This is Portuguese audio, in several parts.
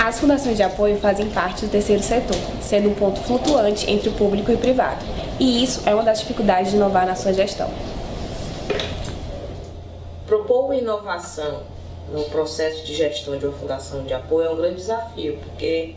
As fundações de apoio fazem parte do terceiro setor, sendo um ponto flutuante entre o público e o privado. E isso é uma das dificuldades de inovar na sua gestão. Propor uma inovação no processo de gestão de uma fundação de apoio é um grande desafio, porque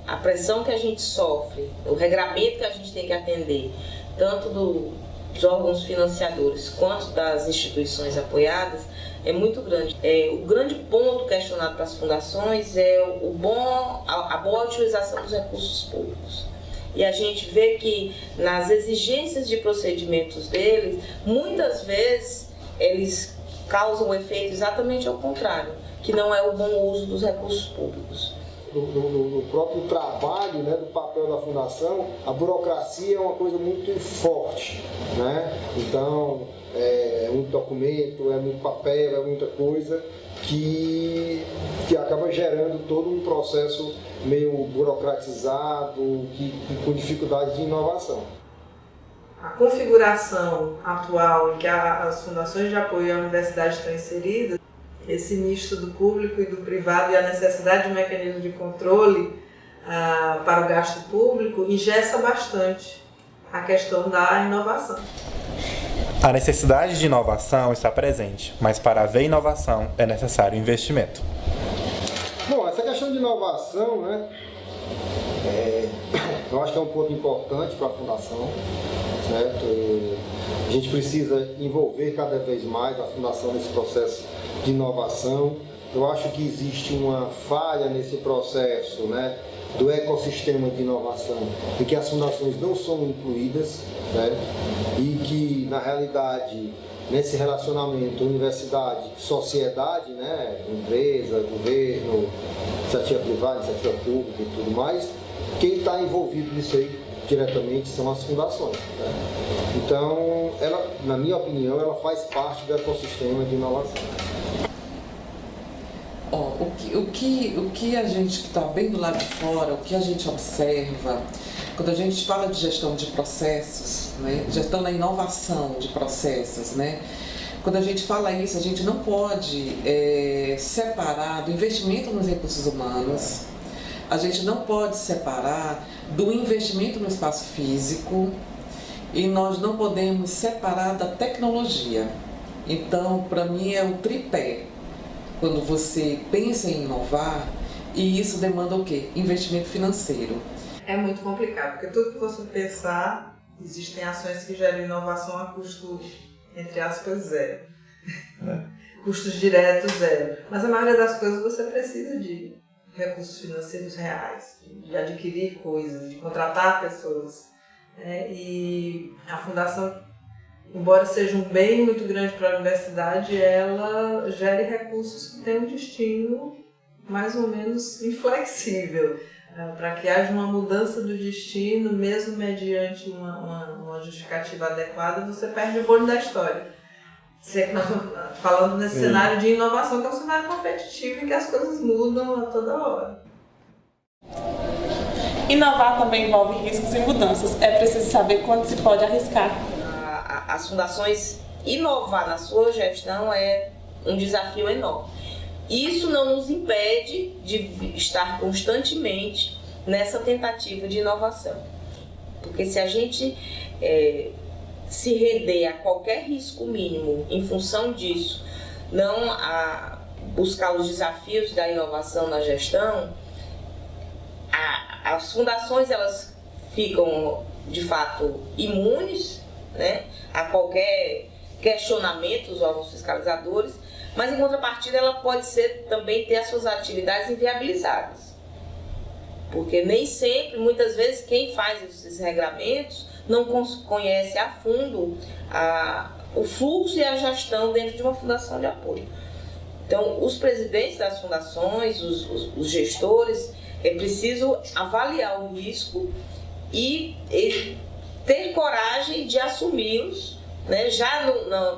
a pressão que a gente sofre, o regramento que a gente tem que atender, tanto dos órgãos financiadores quanto das instituições apoiadas, é muito grande. O grande ponto questionado para as fundações é a boa utilização dos recursos públicos. E a gente vê que nas exigências de procedimentos deles, muitas vezes eles causam um efeito exatamente ao contrário, que não é o bom uso dos recursos públicos. No próprio trabalho, né, do papel da fundação, a burocracia é uma coisa muito forte, né? Então, é muito documento, é muito papel, é muita coisa que acaba gerando todo um processo meio burocratizado, com dificuldade de inovação. A configuração atual em que as fundações de apoio à universidade estão inseridas, esse misto do público e do privado e a necessidade de mecanismos de controle para o gasto público engessa bastante a questão da inovação. A necessidade de inovação está presente, mas para haver inovação é necessário investimento. Bom, essa questão de inovação, né, eu acho que é um ponto importante para a fundação, certo? A gente precisa envolver cada vez mais a fundação nesse processo de inovação. Eu acho que existe uma falha nesse processo, né, do ecossistema de inovação, em que as fundações não são incluídas, certo? E que, na realidade, nesse relacionamento universidade-sociedade, né, empresa, governo, iniciativa privada, iniciativa pública e tudo mais, quem está envolvido nisso aí diretamente são as fundações. Né? Então, ela, na minha opinião, ela faz parte do ecossistema de inovação. O que a gente que está bem do lado de fora, o que a gente observa, quando a gente fala de gestão de processos, né, gestão da inovação de processos, né, quando a gente fala isso, a gente não pode separar do investimento nos recursos humanos, a gente não pode separar do investimento no espaço físico e nós não podemos separar da tecnologia. Então, para mim, é o tripé. Quando você pensa em inovar, e isso demanda o quê? Investimento financeiro. É muito complicado, porque tudo que você pensar, existem ações que geram inovação a custo, entre aspas, zero. Custos diretos, zero. Mas a maioria das coisas você precisa de recursos financeiros reais, de adquirir coisas, de contratar pessoas. E a fundação, embora seja um bem muito grande para a universidade, ela gere recursos que têm um destino mais ou menos inflexível. Para que haja uma mudança do destino, mesmo mediante uma justificativa adequada, você perde o bonde da história. Se é que nós estamos falando nesse cenário de inovação, que é um cenário competitivo e que as coisas mudam a toda hora. Inovar também envolve riscos e mudanças. É preciso saber quando se pode arriscar. As fundações, inovar na sua gestão é um desafio enorme. Isso não nos impede de estar constantemente nessa tentativa de inovação. Porque se a gente se render a qualquer risco mínimo em função disso, não a buscar os desafios da inovação na gestão, as fundações elas ficam de fato imunes, né, a qualquer questionamento dos órgãos fiscalizadores, mas em contrapartida ela pode também ter as suas atividades inviabilizadas. Porque nem sempre, muitas vezes, quem faz esses regramentos não conhece a fundo o fluxo e a gestão dentro de uma fundação de apoio. Então, os presidentes das fundações, os gestores, é preciso avaliar o risco e ter coragem de assumi-los, né, já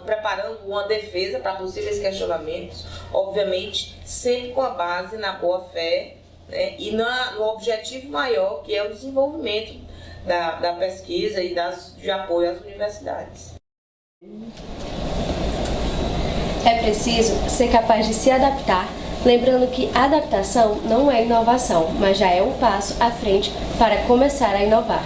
preparando uma defesa para possíveis questionamentos, obviamente sempre com a base na boa-fé, né, e no objetivo maior, que é o desenvolvimento da pesquisa e de apoio às universidades. É preciso ser capaz de se adaptar Lembrando que adaptação não é inovação, mas já é um passo à frente para começar a inovar.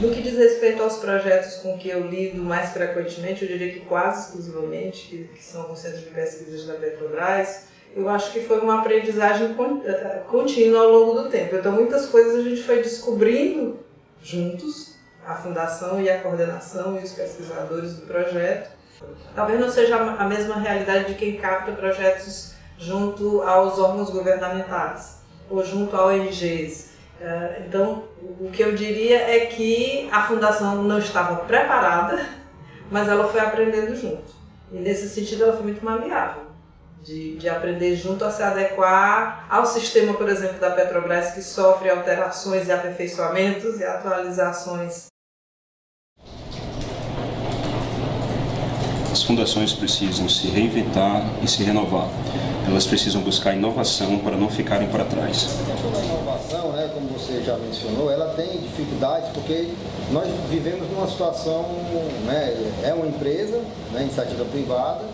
No que diz respeito aos projetos com que eu lido mais frequentemente, eu diria que quase exclusivamente, que são os centros de pesquisas da Petrobras, eu acho que foi uma aprendizagem contínua ao longo do tempo. Então, muitas coisas a gente foi descobrindo juntos, a fundação e a coordenação e os pesquisadores do projeto. Talvez não seja a mesma realidade de quem capta projetos junto aos órgãos governamentais ou junto a ONGs. Então, o que eu diria é que a fundação não estava preparada, mas ela foi aprendendo junto. E nesse sentido ela foi muito maleável, de aprender junto a se adequar ao sistema, por exemplo, da Petrobras, que sofre alterações e aperfeiçoamentos e atualizações. As fundações precisam se reinventar e se renovar. Elas precisam buscar inovação para não ficarem para trás. A inovação, né, como você já mencionou, ela tem dificuldades porque nós vivemos numa situação, né, é uma empresa, né, iniciativa privada,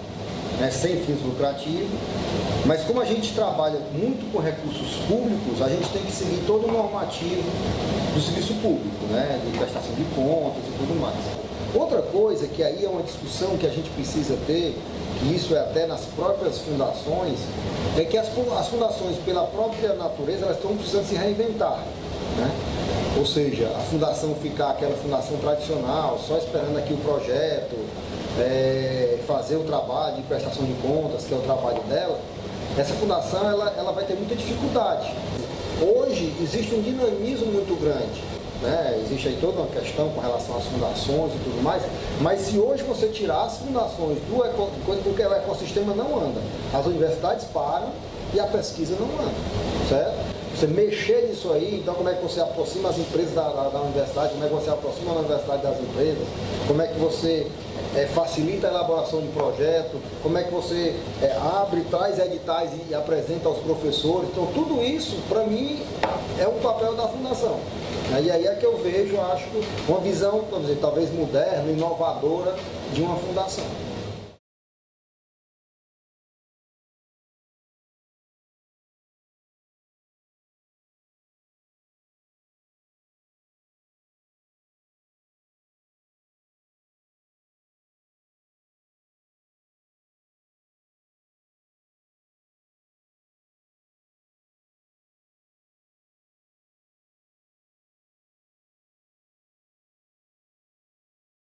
né, sem fins lucrativos, mas como a gente trabalha muito com recursos públicos, a gente tem que seguir todo o normativo do serviço público, né, de prestação de contas e tudo mais. Outra coisa que aí é uma discussão que a gente precisa ter, que isso é até nas próprias fundações, é que as fundações, pela própria natureza, elas estão precisando se reinventar, né? Ou seja, a fundação ficar aquela fundação tradicional, só esperando aqui o projeto, fazer o trabalho de prestação de contas, que é o trabalho dela, essa fundação ela vai ter muita dificuldade. Hoje existe um dinamismo muito grande. Né? Existe aí toda uma questão com relação às fundações e tudo mais, mas se hoje você tirar as fundações porque o ecossistema não anda, as universidades param e a pesquisa não anda, certo? Você mexer nisso aí, então como é que você aproxima as empresas da universidade, como é que você aproxima a universidade das empresas, como é que você facilita a elaboração de projeto, como é que você abre, traz editais e apresenta aos professores. Então tudo isso, para mim, é um papel da fundação. E aí é que eu vejo, acho, uma visão, vamos dizer, talvez moderna, inovadora de uma fundação.